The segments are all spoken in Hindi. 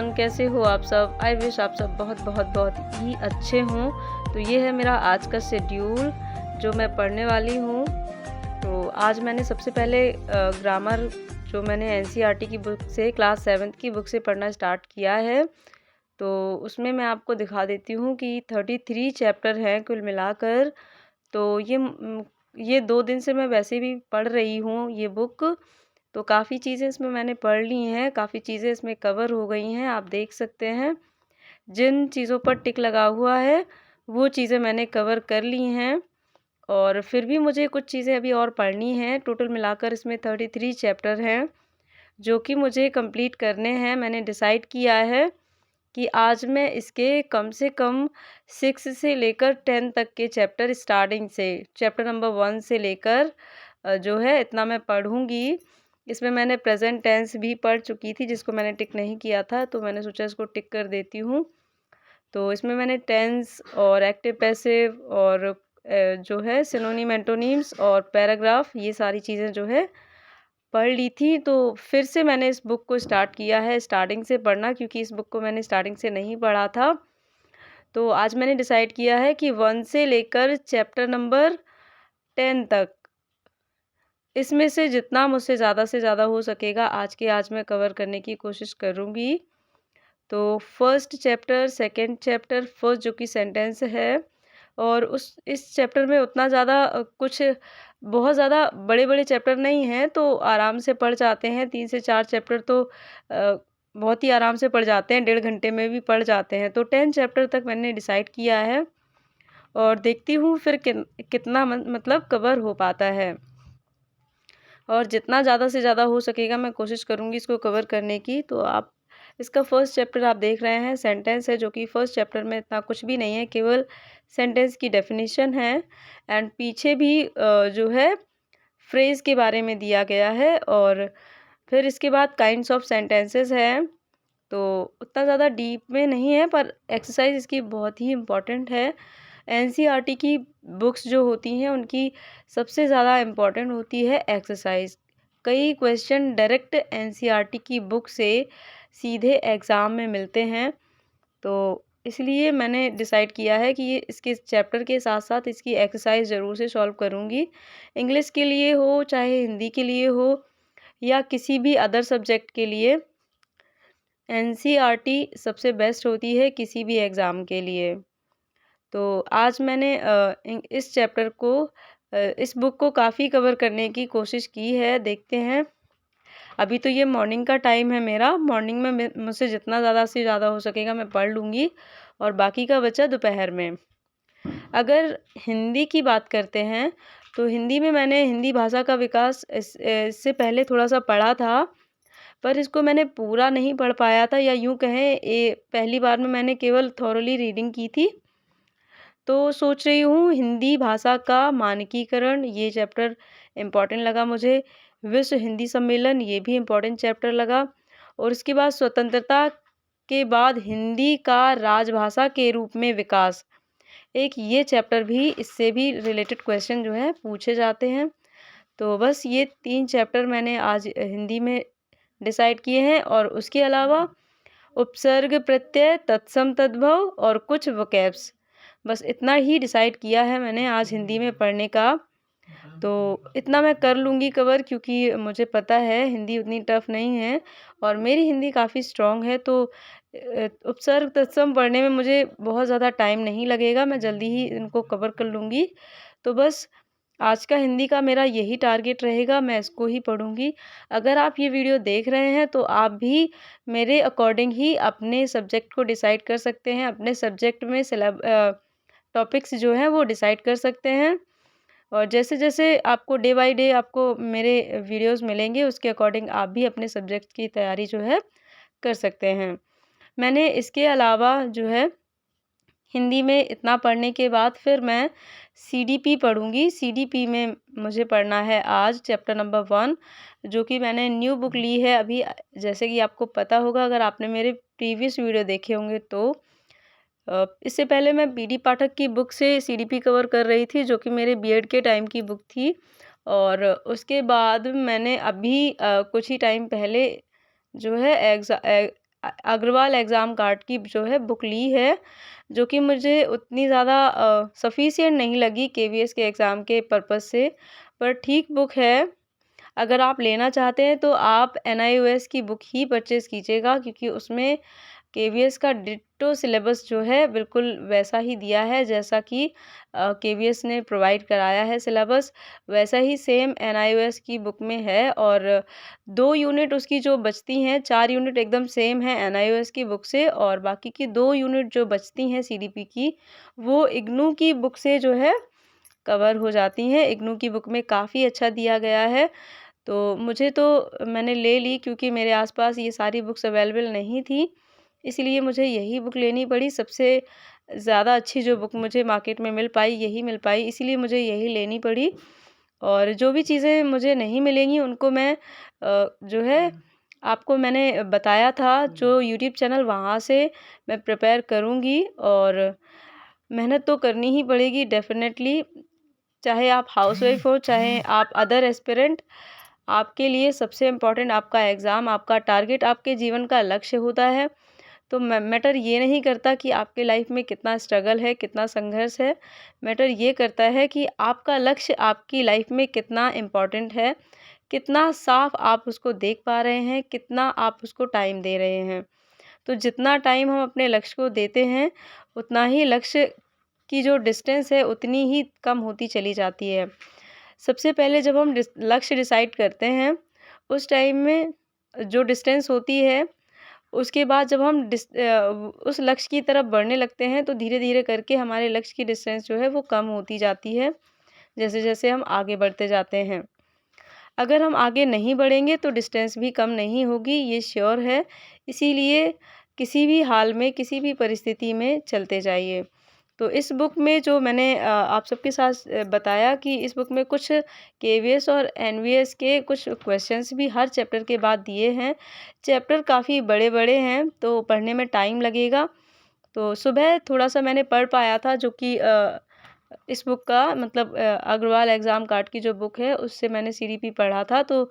एवरीवन, कैसे हो आप सब। आई विश आप सब बहुत बहुत बहुत ही अच्छे हों। तो ये है मेरा आज का शेड्यूल जो मैं पढ़ने वाली हूँ। तो आज मैंने सबसे पहले ग्रामर जो मैंने एनसीईआरटी की बुक से क्लास 7th की बुक से पढ़ना स्टार्ट किया है। तो उसमें मैं आपको दिखा देती हूँ कि 33 चैप्टर हैं कुल मिलाकर। तो ये 2 दिन से मैं वैसे भी पढ़ रही हूँ ये बुक। तो काफ़ी चीज़ें इसमें मैंने पढ़ ली हैं, काफ़ी चीज़ें इसमें कवर हो गई हैं, आप देख सकते हैं। जिन चीज़ों पर टिक लगा हुआ है, वो चीज़ें मैंने कवर कर ली हैं और फिर भी मुझे कुछ चीज़ें अभी और पढ़नी हैं। टोटल मिलाकर इसमें 33 चैप्टर हैं, जो कि मुझे कंप्लीट करने हैं। मैंने डिसाइड किया है कि आज मैं इसके कम से कम 6 से लेकर 10 तक के चैप्टर स्टार्टिंग से, चैप्टर नंबर 1 से लेकर जो है इतना मैं पढ़ूँगी। इसमें मैंने प्रेजेंट टेंस भी पढ़ चुकी थी, जिसको मैंने टिक नहीं किया था, तो मैंने सोचा इसको टिक कर देती हूँ। तो इसमें मैंने टेंस और एक्टिव पैसिव और जो है सिनोनिम एंटोनिम्स और पैराग्राफ, ये सारी चीज़ें जो है पढ़ ली थी। तो फिर से मैंने इस बुक को स्टार्ट किया है स्टार्टिंग से पढ़ना, क्योंकि इस बुक को मैंने स्टार्टिंग से नहीं पढ़ा था। तो आज मैंने डिसाइड किया है कि 1 से लेकर चैप्टर नंबर 10 तक, इसमें से जितना मुझसे ज़्यादा से ज़्यादा हो सकेगा आज मैं कवर करने की कोशिश करूँगी। तो first chapter, second chapter, first जो कि सेंटेंस है, और इस चैप्टर में उतना ज़्यादा कुछ बहुत ज़्यादा बड़े-बड़े चैप्टर नहीं हैं, तो आराम से पढ़ जाते हैं। 3 से 4 चैप्टर तो बहुत ही आराम से पढ़ जाते हैं, 1.5 घंटे में भी पढ़ जाते हैं। तो 10 चैप्टर तक मैंने डिसाइड किया है और देखती हूँ फिर कितना मतलब कवर हो पाता है। और जितना ज़्यादा से ज़्यादा हो सकेगा मैं कोशिश करूँगी इसको कवर करने की। तो आप इसका फर्स्ट चैप्टर आप देख रहे हैं, सेंटेंस है, जो कि फर्स्ट चैप्टर में इतना कुछ भी नहीं है, केवल सेंटेंस की डेफिनेशन है एंड पीछे भी जो है फ्रेज़ के बारे में दिया गया है। और फिर इसके बाद काइंड्स ऑफ सेंटेंसेस हैं। तो उतना ज़्यादा डीप में नहीं है, पर एक्सरसाइज इसकी बहुत ही इम्पॉर्टेंट है। एनसीईआरटी की बुक्स जो होती हैं उनकी सबसे ज़्यादा इम्पॉर्टेंट होती है एक्सरसाइज। कई क्वेश्चन डायरेक्ट एनसीईआरटी की बुक से सीधे एग्ज़ाम में मिलते हैं। तो इसलिए मैंने डिसाइड किया है कि ये इसके चैप्टर के साथ साथ इसकी एक्सरसाइज ज़रूर से सॉल्व करूँगी। इंग्लिश के लिए हो, चाहे हिंदी के लिए हो, या किसी भी अदर सब्जेक्ट के लिए, एनसीईआरटी सबसे बेस्ट होती है किसी भी एग्ज़ाम के लिए। तो आज मैंने इस चैप्टर को इस बुक को काफ़ी कवर करने की कोशिश की है, देखते हैं। अभी तो ये मॉर्निंग का टाइम है मेरा, मॉर्निंग में मुझसे जितना ज़्यादा से ज़्यादा हो सकेगा मैं पढ़ लूँगी और बाकी का बचा दोपहर में। अगर हिंदी की बात करते हैं, तो हिंदी में मैंने हिंदी भाषा का विकास इससे पहले थोड़ा-सा पढ़ा था, पर इसको मैंने पूरा नहीं पढ़ पाया था, या यूँ कहें पहली बार में मैंने केवल थॉरोली रीडिंग की थी। तो सोच रही हूँ हिंदी भाषा का मानकीकरण, ये चैप्टर इम्पॉर्टेंट लगा मुझे। विश्व हिंदी सम्मेलन, ये भी इम्पॉर्टेंट चैप्टर लगा। और उसके बाद स्वतंत्रता के बाद हिंदी का राजभाषा के रूप में विकास, एक ये चैप्टर भी, इससे भी रिलेटेड क्वेश्चन जो है पूछे जाते हैं। तो बस ये 3 चैप्टर मैंने आज हिंदी में डिसाइड किए हैं, और उसके अलावा उपसर्ग, प्रत्यय, तत्सम, तद्भव और कुछ वोकैब्स, बस इतना ही डिसाइड किया है मैंने आज हिंदी में पढ़ने का। तो इतना मैं कर लूँगी कवर, क्योंकि मुझे पता है हिंदी उतनी टफ नहीं है और मेरी हिंदी काफ़ी स्ट्रॉन्ग है। तो उपसर्ग तत्सम पढ़ने में मुझे बहुत ज़्यादा टाइम नहीं लगेगा, मैं जल्दी ही इनको कवर कर लूँगी। तो बस आज का हिंदी का मेरा यही टारगेट रहेगा, मैं इसको ही पढ़ूँगी। अगर आप ये वीडियो देख रहे हैं तो आप भी मेरे अकॉर्डिंग ही अपने सब्जेक्ट को डिसाइड कर सकते हैं, अपने सब्जेक्ट में टॉपिक्स जो हैं वो डिसाइड कर सकते हैं। और जैसे-जैसे आपको डे बाय डे आपको मेरे वीडियोज़ मिलेंगे, उसके अकॉर्डिंग आप भी अपने सब्जेक्ट की तैयारी जो है कर सकते हैं। मैंने इसके अलावा जो है हिंदी में इतना पढ़ने के बाद फिर मैं सीडीपी पढ़ूँगी। सीडीपी में मुझे पढ़ना है आज चैप्टर नंबर 1, जो कि मैंने न्यू बुक ली है अभी। जैसे कि आपको पता होगा अगर आपने मेरे प्रीवियस वीडियो देखे होंगे तो इससे पहले मैं बीडी पाठक की बुक से सीडीपी कवर कर रही थी, जो कि मेरे बीएड के टाइम की बुक थी। और उसके बाद मैंने अभी कुछ ही टाइम पहले जो है अग्रवाल एग्ज़ाम कार्ड की जो है बुक ली है, जो कि मुझे उतनी ज़्यादा सफ़िशिएंट नहीं लगी केवीएस के एग्ज़ाम के पर्पज़ से, पर ठीक बुक है। अगर आप लेना चाहते हैं तो आप एनआईओएस की बुक ही परचेज़ कीजिएगा, क्योंकि उसमें केवीएस का डिट्टो सिलेबस जो है बिल्कुल वैसा ही दिया है जैसा कि केवीएस ने प्रोवाइड कराया है सिलेबस, वैसा ही सेम एनआईओएस की बुक में है। और 2 यूनिट उसकी जो बचती हैं, 4 यूनिट एकदम सेम है एनआईओएस की बुक से, और बाकी की 2 यूनिट जो बचती हैं सीडीपी की, वो इग्नू की बुक से जो है कवर हो जाती हैं। इग्नू की बुक में काफ़ी अच्छा दिया गया है। तो मुझे तो मैंने ले ली, क्योंकि मेरे आस-पास ये सारी बुक्स अवेलेबल नहीं थी, इसलिए मुझे यही बुक लेनी पड़ी। सबसे ज़्यादा अच्छी जो बुक मुझे मार्केट में मिल पाई, यही मिल पाई, इसीलिए मुझे यही लेनी पड़ी। और जो भी चीज़ें मुझे नहीं मिलेंगी उनको मैं जो है आपको मैंने बताया था, जो यूट्यूब चैनल वहाँ से मैं प्रिपेयर करूँगी, और मेहनत तो करनी ही पड़ेगी डेफ़िनेटली। चाहे आप हाउसवाइफ हो, चाहे आप अदर एस्पिरेंट, आपके लिए सबसे इम्पोर्टेंट आपका एग्ज़ाम, आपका टारगेट, आपके जीवन का लक्ष्य होता है। तो मैटर ये नहीं करता कि आपके लाइफ में कितना स्ट्रगल है, कितना संघर्ष है। मैटर ये करता है कि आपका लक्ष्य आपकी लाइफ में कितना इम्पोर्टेंट है, कितना साफ आप उसको देख पा रहे हैं, कितना आप उसको टाइम दे रहे हैं। तो जितना टाइम हम अपने लक्ष्य को देते हैं, उतना ही लक्ष्य की जो डिस्टेंस है उतनी ही कम होती चली जाती है। सबसे पहले जब हम लक्ष्य डिसाइड करते हैं, उस टाइम में जो डिस्टेंस होती है, उसके बाद जब हम उस लक्ष्य की तरफ बढ़ने लगते हैं, तो धीरे-धीरे करके हमारे लक्ष्य की डिस्टेंस जो है वो कम होती जाती है, जैसे-जैसे हम आगे बढ़ते जाते हैं। अगर हम आगे नहीं बढ़ेंगे तो डिस्टेंस भी कम नहीं होगी, ये श्योर है। इसीलिए किसी भी हाल में, किसी भी परिस्थिति में चलते जाइए। तो इस बुक में जो मैंने आप सबके साथ बताया कि इस बुक में कुछ केवीएस और एनवीएस के कुछ क्वेश्चंस भी हर चैप्टर के बाद दिए हैं। चैप्टर काफ़ी बड़े-बड़े हैं, तो पढ़ने में टाइम लगेगा। तो सुबह थोड़ा-सा मैंने पढ़ पाया था, जो कि इस बुक का मतलब अग्रवाल एग्ज़ाम कार्ड की जो बुक है, उससे मैंने सीडीपी पढ़ा था, तो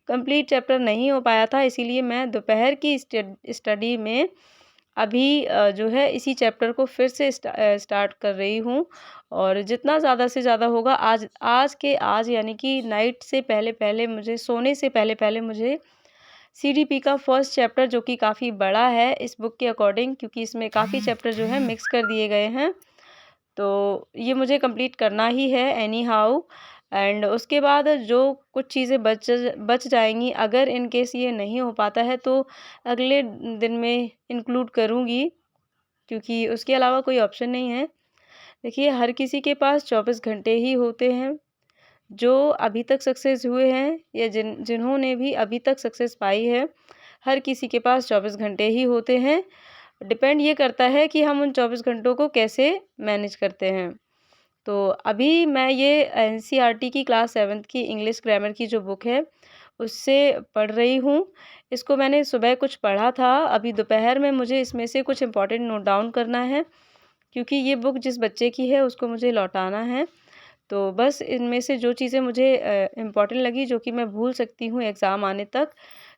कंप्लीट चैप्टर नहीं हो पाया था। इसीलिए मैं दोपहर की स्टडी में अभी जो है इसी चैप्टर को फिर से स्टार्ट कर रही हूँ, और जितना ज़्यादा से ज़्यादा होगा आज आज के आज यानी कि नाइट से पहले-पहले मुझे, सोने से पहले-पहले मुझे सीडीपी का फर्स्ट चैप्टर, जो कि काफ़ी बड़ा है इस बुक के अकॉर्डिंग, क्योंकि इसमें काफ़ी चैप्टर जो है मिक्स कर दिए गए हैं, तो ये मुझे कंप्लीट करना ही है एनी हाउ। एंड उसके बाद जो कुछ चीज़ें बच जाएँगी, अगर इन केस ये नहीं हो पाता है, तो अगले दिन में इंक्लूड करूँगी, क्योंकि उसके अलावा कोई ऑप्शन नहीं है। देखिए, हर किसी के पास 24 घंटे ही होते हैं। जो अभी तक सक्सेस हुए हैं, या जिन्होंने भी अभी तक सक्सेस पाई है, हर किसी के पास 24 घंटे ही होते हैं। डिपेंड ये करता है कि हम उन 24 घंटों को कैसे मैनेज करते हैं। तो अभी मैं ये एनसीईआरटी की क्लास 7th की इंग्लिश ग्रामर की जो बुक है, उससे पढ़ रही हूँ। इसको मैंने सुबह कुछ पढ़ा था, अभी दोपहर में मुझे इसमें से कुछ इम्पोर्टेंट नोट डाउन करना है, क्योंकि ये बुक जिस बच्चे की है उसको मुझे लौटाना है। तो बस इनमें से जो चीज़ें मुझे इम्पोर्टेंट लगी, जो कि मैं भूल सकती हूँ एग्ज़ाम आने तक,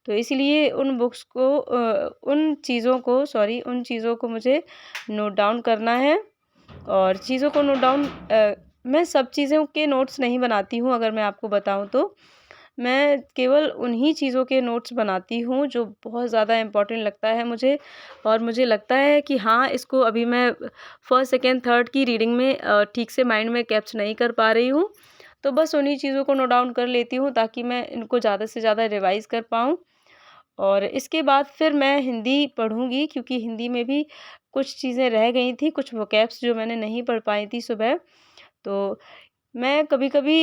तो इसलिए उन चीज़ों को मुझे नोट डाउन करना है। और चीज़ों को नोट डाउन मैं सब चीज़ों के नोट्स नहीं बनाती हूँ, अगर मैं आपको बताऊँ तो। मैं केवल उन्हीं चीज़ों के नोट्स बनाती हूँ जो बहुत ज़्यादा इम्पोर्टेंट लगता है मुझे, और मुझे लगता है कि हाँ, इसको अभी मैं फर्स्ट, सेकंड, थर्ड की रीडिंग में ठीक से माइंड में कैप्च नहीं कर पा रही हूँ। तो बस उन्हीं चीज़ों को नोट डाउन कर लेती हूँ, ताकि मैं इनको ज़्यादा से ज़्यादा रिवाइज़ कर पाऊँ। और इसके बाद फिर मैं हिंदी पढ़ूँगी, क्योंकि हिंदी में भी कुछ चीज़ें रह गई थी, कुछ वोकैब्स जो मैंने नहीं पढ़ पाई थी सुबह। तो मैं कभी-कभी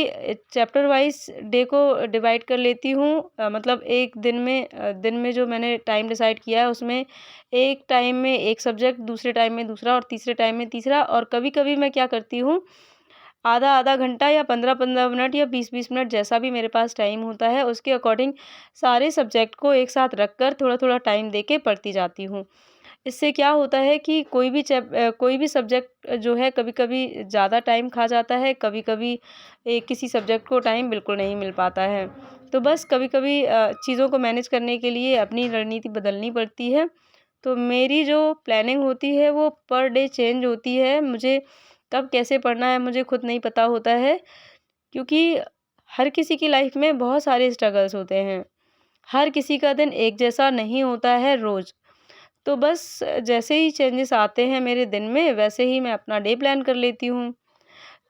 चैप्टर वाइज़ डे को डिवाइड कर लेती हूँ, मतलब एक दिन में जो मैंने टाइम डिसाइड किया है, उसमें एक टाइम में एक सब्जेक्ट, दूसरे टाइम में दूसरा, और तीसरे टाइम में तीसरा। और कभी-कभी मैं क्या करती हूँ, आधा-आधा घंटा या 15-15 मिनट या 20-20 मिनट, जैसा भी मेरे पास टाइम होता है, उसके अकॉर्डिंग सारे सब्जेक्ट को एक साथ रख कर थोड़ा-थोड़ा टाइम दे के पढ़ती जाती हूँ। इससे क्या होता है कि कोई भी सब्जेक्ट जो है कभी-कभी ज़्यादा टाइम खा जाता है, कभी-कभी किसी सब्जेक्ट को टाइम बिल्कुल नहीं मिल पाता है। तो बस कभी-कभी चीज़ों को मैनेज करने के लिए अपनी रणनीति बदलनी पड़ती है। तो मेरी जो प्लानिंग होती है वो पर डे चेंज होती है। मुझे कब कैसे पढ़ना है मुझे खुद नहीं पता होता है, क्योंकि हर किसी की लाइफ में बहुत सारे स्ट्रगल्स होते हैं। हर किसी का दिन एक जैसा नहीं होता है रोज़। तो बस जैसे ही चेंजेस आते हैं मेरे दिन में, वैसे ही मैं अपना डे प्लान कर लेती हूँ।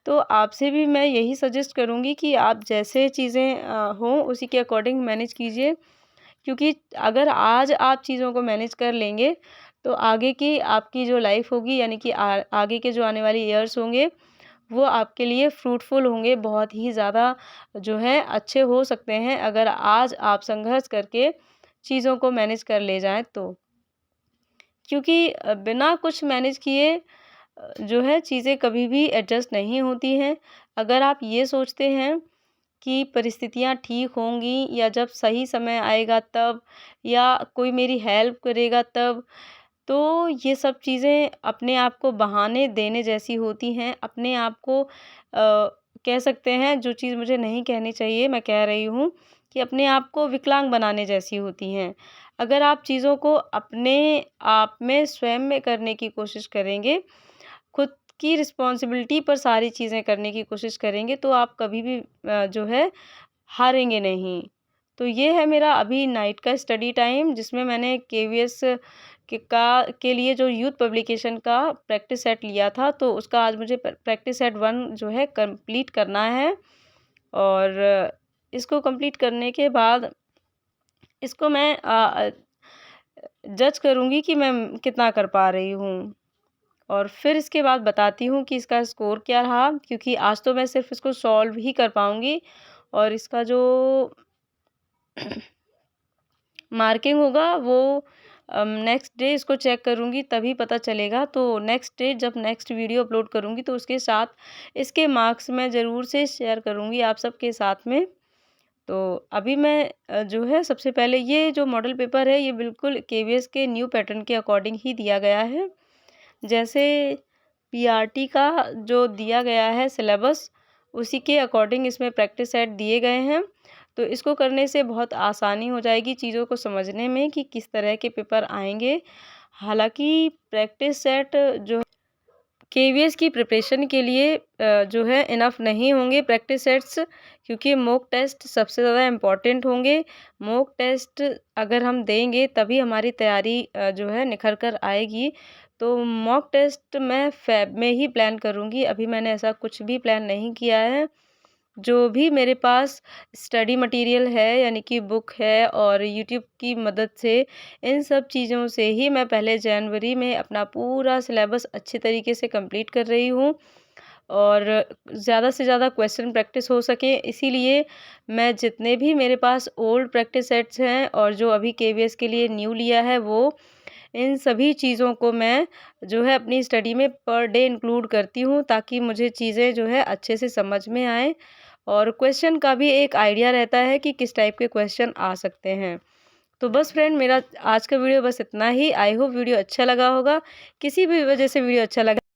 तो आपसे भी मैं यही सजेस्ट करूँगी कि आप जैसे चीज़ें हों उसी के अकॉर्डिंग मैनेज कीजिए, क्योंकि अगर आज आप चीज़ों को मैनेज कर लेंगे, तो आगे की आपकी जो लाइफ होगी, यानी कि आगे के जो आने वाली ईयर्स होंगे, वो आपके लिए फ्रूटफुल होंगे, बहुत ही ज़्यादा जो है अच्छे हो सकते हैं, अगर आज आप संघर्ष करके चीज़ों को मैनेज कर ले जाएँ तो। क्योंकि बिना कुछ मैनेज किए जो है चीज़ें कभी भी एडजस्ट नहीं होती हैं। अगर आप ये सोचते हैं कि परिस्थितियाँ ठीक होंगी या जब सही समय आएगा तब, या कोई मेरी हेल्प करेगा तब, तो ये सब चीज़ें अपने आप को बहाने देने जैसी होती हैं। अपने आप को कह सकते हैं, जो चीज़ मुझे नहीं कहनी चाहिए मैं कह रही हूँ, कि अपने आप को विकलांग बनाने जैसी होती हैं। अगर आप चीज़ों को अपने आप में स्वयं में करने की कोशिश करेंगे, खुद की रिस्पॉन्सिबिलिटी पर सारी चीज़ें करने की कोशिश करेंगे, तो आप कभी भी जो है हारेंगे नहीं। तो ये है मेरा अभी नाइट का स्टडी टाइम, जिसमें मैंने केवीएस के लिए जो यूथ पब्लिकेशन का प्रैक्टिस सेट लिया था, तो उसका आज मुझे प्रैक्टिस सेट 1 जो है कंप्लीट करना है। और इसको कंप्लीट करने के बाद इसको मैं जज करूँगी कि मैं कितना कर पा रही हूँ। और फिर इसके बाद बताती हूँ कि इसका स्कोर क्या रहा, क्योंकि आज तो मैं सिर्फ़ इसको सॉल्व ही कर पाऊँगी, और इसका जो मार्किंग होगा वो नेक्स्ट डे इसको चेक करूँगी तभी पता चलेगा। तो नेक्स्ट डे जब नेक्स्ट वीडियो अपलोड करूँगी, तो उसके साथ इसके मार्क्स मैं ज़रूर से शेयर करूँगी आप सबके साथ में। तो अभी मैं जो है सबसे पहले ये जो मॉडल पेपर है, ये बिल्कुल केवीएस के न्यू पैटर्न के अकॉर्डिंग ही दिया गया है। जैसे पीआरटी का जो दिया गया है सिलेबस, उसी के अकॉर्डिंग इसमें प्रैक्टिस सेट दिए गए हैं। तो इसको करने से बहुत आसानी हो जाएगी चीज़ों को समझने में कि किस तरह के पेपर आएँगे। हालाँकि प्रैक्टिस सेट जो केवीएस की प्रिपरेशन के लिए जो है इनफ नहीं होंगे प्रैक्टिस सेट्स, क्योंकि मॉक टेस्ट सबसे ज़्यादा इम्पॉर्टेंट होंगे। मॉक टेस्ट अगर हम देंगे तभी हमारी तैयारी जो है निखर कर आएगी। तो मॉक टेस्ट मैं फ़ेब में ही प्लान करूँगी, अभी मैंने ऐसा कुछ भी प्लान नहीं किया है। जो भी मेरे पास स्टडी मटेरियल है, यानी कि बुक है और यूट्यूब की मदद से, इन सब चीज़ों से ही मैं पहले जनवरी में अपना पूरा सिलेबस अच्छे तरीके से कंप्लीट कर रही हूँ, और ज़्यादा से ज़्यादा क्वेश्चन प्रैक्टिस हो सके, इसीलिए मैं जितने भी मेरे पास ओल्ड प्रैक्टिस सेट्स हैं और जो अभी केवीएस के लिए न्यू लिया है वो, इन सभी चीज़ों को मैं जो है अपनी स्टडी में पर डे इंक्लूड करती हूँ, ताकि मुझे चीज़ें जो है अच्छे से समझ में आएँ, और क्वेश्चन का भी एक आइडिया रहता है कि किस टाइप के क्वेश्चन आ सकते हैं। तो बस फ्रेंड, मेरा आज का वीडियो बस इतना ही। आई होप वीडियो अच्छा लगा होगा। किसी भी वजह से वीडियो अच्छा लगा